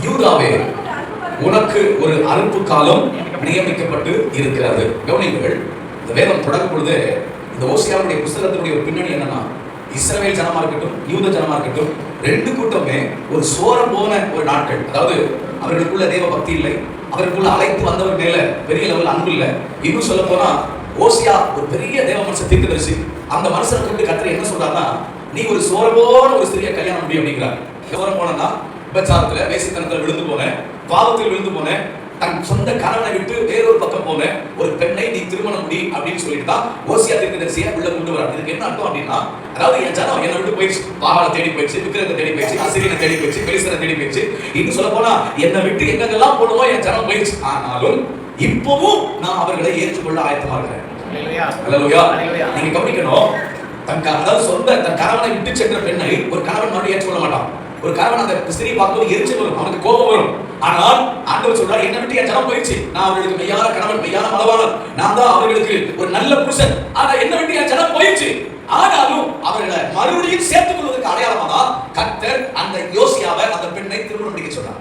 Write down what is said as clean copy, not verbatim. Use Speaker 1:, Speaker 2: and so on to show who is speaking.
Speaker 1: யூதாவே, உனக்கு ஒரு அறுப்பு காலம் நியமிக்கப்பட்டு இருக்கிறது. கவனிங்கள், இந்த வேதம் தொடங்கும் பொழுது இந்த ஓசியாவுடைய புஸ்தகத்தினுடைய ஒரு பின்னணி என்னன்னா, இஸ்ரவேல் ஜனமா இருக்கட்டும், யூத ஜனமா இருக்கட்டும், ரெண்டு கூட்டமே ஒரு சோரம் போன ஒரு நாட்கள். அதாவது அவர்களுக்குள்ள தேவ பக்தி இல்லை, அவர்களுக்குள்ள அழைத்து வந்தவர் மேல பெரிய லெவல் அன்பு இல்லை. இன்னும் சொல்ல போனா ஓசியா ஒரு பெரிய தேவ மனுஷன் தீர்க்கதரிசி. அந்த மனுஷனை கூப்பிட்டு கர்த்தர் என்ன சொல்றாருன்னா, நீ ஒரு சோரம்போன ஒரு ஸ்திரியை கல்யாணம் முடியும் அப்படிங்கிறார். சோரம் போனா விபச்சாரத்துல, வேசித்தனத்துல விழுந்து போனேன், பாவத்தில் விழுந்து போனேன், தன் சொந்த கணவனை விட்டு வேறொரு பக்கம் போன ஒரு பெண்ணை நீ திருமணம் முடி அப்படின்னு சொல்லிட்டு தான் ஓசியா தீர்க்கதரிசியை உள்ள கொண்டு வராங்க. இதுக்கு என்ன அர்த்தம் அப்படின்னா, அதாவது என் ஜனம் என்னை விட்டு போயிடுச்சு, பாகாலை தேடி போயிடுச்சு, விக்கிரகத்தை தேடி போயிடுச்சு, அசிரியனை தேடி போயிடுச்சு, பெலிஸ்தரை தேடி போயிடுச்சு. இன்னும் சொல்ல போனா என்னை விட்டு எங்கெல்லாம் போடுமோ என் ஜனம் போயிடுச்சு. ஆனாலும் இப்பவும் நான் அவர்களை ஏற்றுக்கொள்ள ஆயத்தமா இருக்கிறேன். நீங்க கவனிக்கணும், அதாவது சொந்த தன் கணவனை விட்டு சென்ற பெண்ணை ஒரு கணவன் மறுபடியும் ஏற்றுக்கொள்ள மாட்டான். ஒரு கணவன் அந்த ஸ்திரியை பார்க்கும்போது எரிச்சல் வரும், அவனுக்கு கோபம் வரும். ஆனால் ஆண்டவர் சொல்றார், என்னை விட்டு என் ஜனம் போயிடுச்சு, நான் அவர்களுக்கு மெய்யான கணவன், மெய்யான மலவாளன், நான் தான் அவர்களுக்கு ஒரு நல்ல புருஷன். ஆனா என்னை விட்டு என் ஜனம் போயிடுச்சு. ஆனாலும் அவர்களை மறுபடியும் சேர்த்துக் கொள்வதற்கு அடையாளமாக கர்த்தர் அந்த யோசியாவை, அந்த பெண்ணை திருமணம் முடிக்க சொன்னார்.